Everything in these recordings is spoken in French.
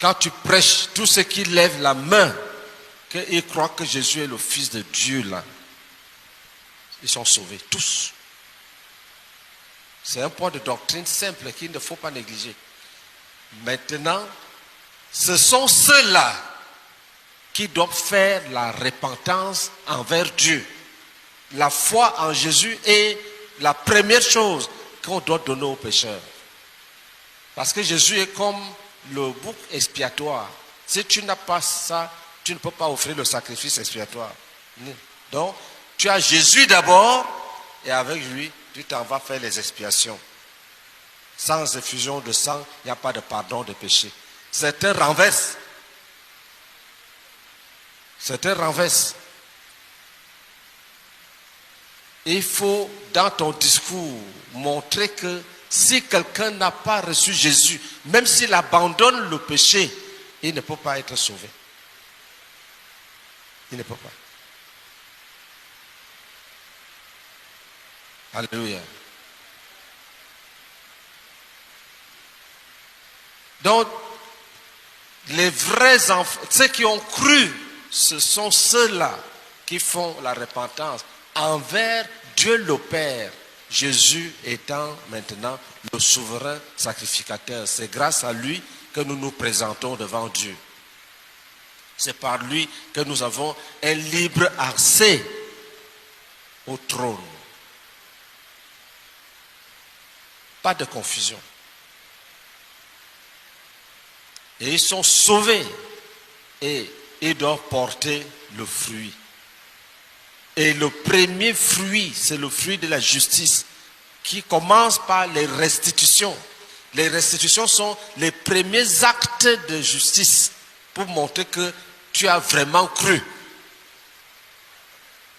quand tu prêches, tous ceux qui lèvent la main, qu'ils croient que Jésus est le Fils de Dieu, là, ils sont sauvés, tous. C'est un point de doctrine simple qu'il ne faut pas négliger. Maintenant, ce sont ceux-là qui doivent faire la repentance envers Dieu. La foi en Jésus est la première chose qu'on doit donner aux pécheurs. Parce que Jésus est comme le bouc expiatoire. Si tu n'as pas ça, tu ne peux pas offrir le sacrifice expiatoire. Donc, tu as Jésus d'abord, et avec lui, tu t'en vas faire les expiations. Sans effusion de sang, il n'y a pas de pardon de péché. Certains renversent. Certains renversent. Il faut, dans ton discours, montrer que si quelqu'un n'a pas reçu Jésus, même s'il abandonne le péché, il ne peut pas être sauvé. Il ne peut pas. Alléluia. Donc, les vrais enfants, ceux qui ont cru, ce sont ceux-là qui font la repentance envers Dieu le Père, Jésus étant maintenant le souverain sacrificateur. C'est grâce à lui que nous nous présentons devant Dieu. C'est par lui que nous avons un libre accès au trône. Pas de confusion. Et ils sont sauvés et ils doivent porter le fruit. Et le premier fruit, c'est le fruit de la justice qui commence par les restitutions. Les restitutions sont les premiers actes de justice pour montrer que tu as vraiment cru.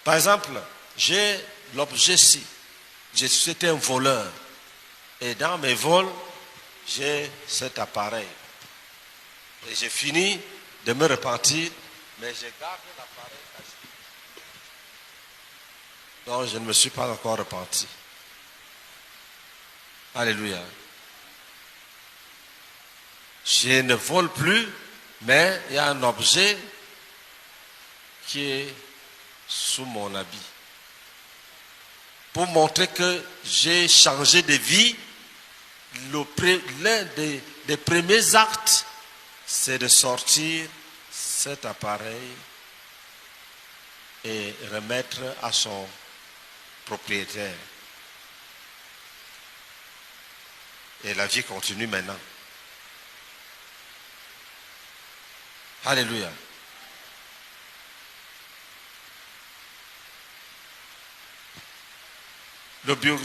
Par exemple, j'ai l'objet ci. J'étais un voleur. Et dans mes vols, j'ai cet appareil. Et j'ai fini de me repentir, mais j'ai gardé l'appareil caché. Donc je ne me suis pas encore repenti. Alléluia. Je ne vole plus, mais il y a un objet qui est sous mon habit. Pour montrer que j'ai changé de vie, l'un des premiers actes, c'est de sortir cet appareil et remettre à son propriétaire. Et la vie continue maintenant. Alléluia. Le biographe